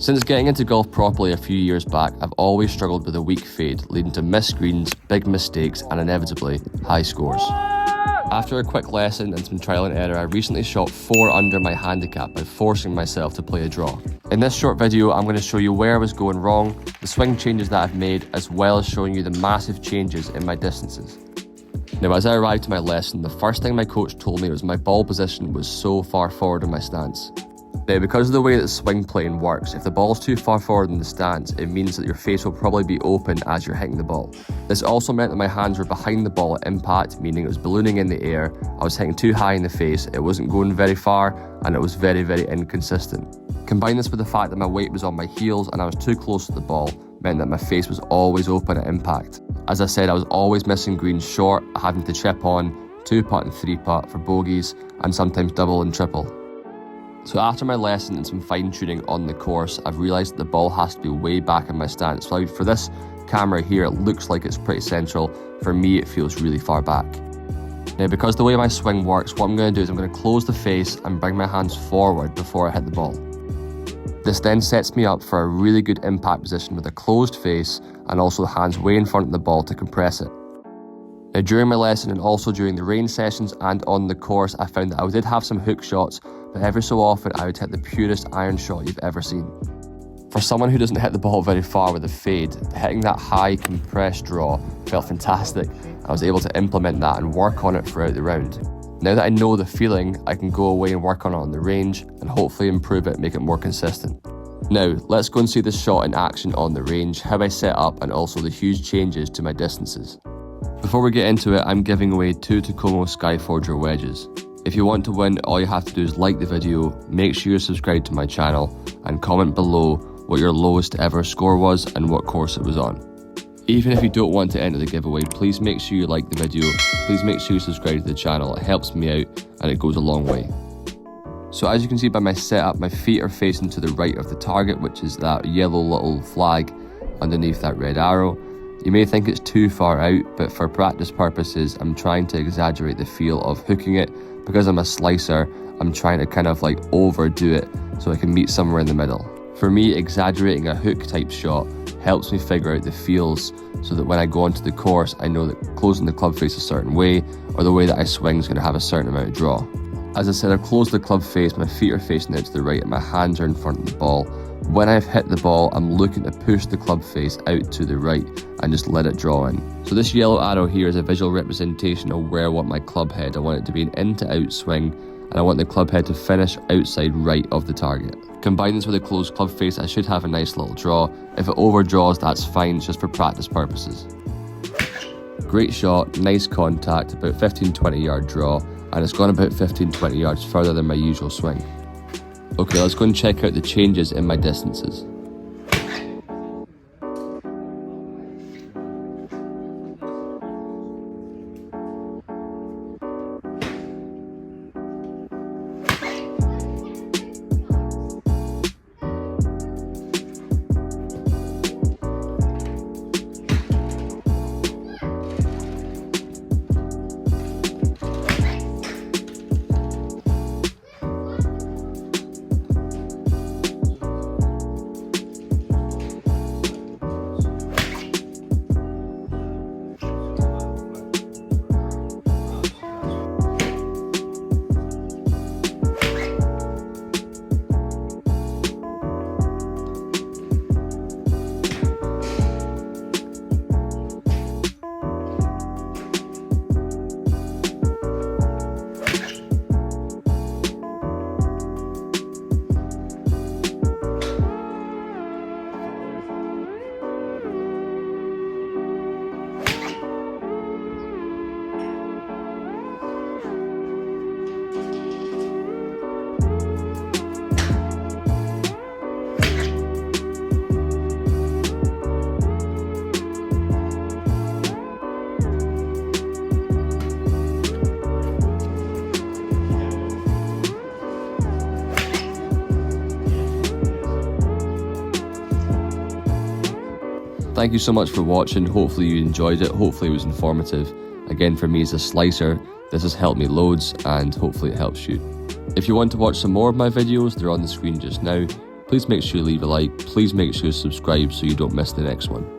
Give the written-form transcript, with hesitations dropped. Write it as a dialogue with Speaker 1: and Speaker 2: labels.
Speaker 1: Since getting into golf properly a few years back, I've always struggled with a weak fade, leading to missed greens, big mistakes, and inevitably, high scores. After a quick lesson and some trial and error, I recently shot 4 under my handicap by forcing myself to play a draw. In this short video, I'm going to show you where I was going wrong, the swing changes that I've made, as well as showing you the massive changes in my distances. Now, as I arrived to my lesson, the first thing my coach told me was my ball position was so far forward in my stance. Now, because of the way that swing plane works, if the ball's too far forward in the stance, it means that your face will probably be open as you're hitting the ball. This also meant that my hands were behind the ball at impact, meaning it was ballooning in the air, I was hitting too high in the face, it wasn't going very far, and it was very, very inconsistent. Combine this with the fact that my weight was on my heels and I was too close to the ball, meant that my face was always open at impact. As I said, I was always missing greens short, having to chip on, 2-putt and 3-putt for bogeys, and sometimes double and triple. So after my lesson and some fine tuning on the course, I've realised that the ball has to be way back in my stance. So for this camera here, it looks like it's pretty central. For me, it feels really far back. Now, because the way my swing works, what I'm going to do is I'm going to close the face and bring my hands forward before I hit the ball. This then sets me up for a really good impact position with a closed face and also the hands way in front of the ball to compress it. Now, during my lesson and also during the range sessions and on the course, I found that I did have some hook shots, but every so often I would hit the purest iron shot you've ever seen. For someone who doesn't hit the ball very far with a fade, hitting that high compressed draw felt fantastic. I was able to implement that and work on it throughout the round. Now that I know the feeling, I can go away and work on it on the range and hopefully improve it and make it more consistent. Now, let's go and see this shot in action on the range, how I set up, and also the huge changes to my distances. Before we get into it, I'm giving away 2 Tacoma Skyforger wedges. If you want to win, all you have to do is like the video, make sure you're subscribed to my channel, and comment below what your lowest ever score was and what course it was on. Even if you don't want to enter the giveaway, please make sure you like the video, please make sure you subscribe to the channel, it helps me out and it goes a long way. So as you can see by my setup, my feet are facing to the right of the target, which is that yellow little flag underneath that red arrow. You may think it's too far out, but for practice purposes, I'm trying to exaggerate the feel of hooking it. Because I'm a slicer, I'm trying to kind of like overdo it so I can meet somewhere in the middle. For me, exaggerating a hook type shot helps me figure out the feels so that when I go onto the course, I know that closing the club face a certain way or the way that I swing is going to have a certain amount of draw. As I said, I've closed the club face, my feet are facing out to the right and my hands are in front of the ball. When I've hit the ball, I'm looking to push the club face out to the right and just let it draw in. So this yellow arrow here is a visual representation of where I want my club head. I want it to be an in to out swing and I want the club head to finish outside right of the target. Combine this with a closed club face, I should have a nice little draw. If it overdraws, that's fine, it's just for practice purposes. Great shot, nice contact, about 15-20 yard draw, and it's gone about 15-20 yards further than my usual swing. Okay, let's go and check out the changes in my distances. Thank you so much for watching, hopefully you enjoyed it, hopefully it was informative. Again, for me as a slicer, this has helped me loads and hopefully it helps you. If you want to watch some more of my videos, they're on the screen just now. Please make sure you leave a like, please make sure you subscribe so you don't miss the next one.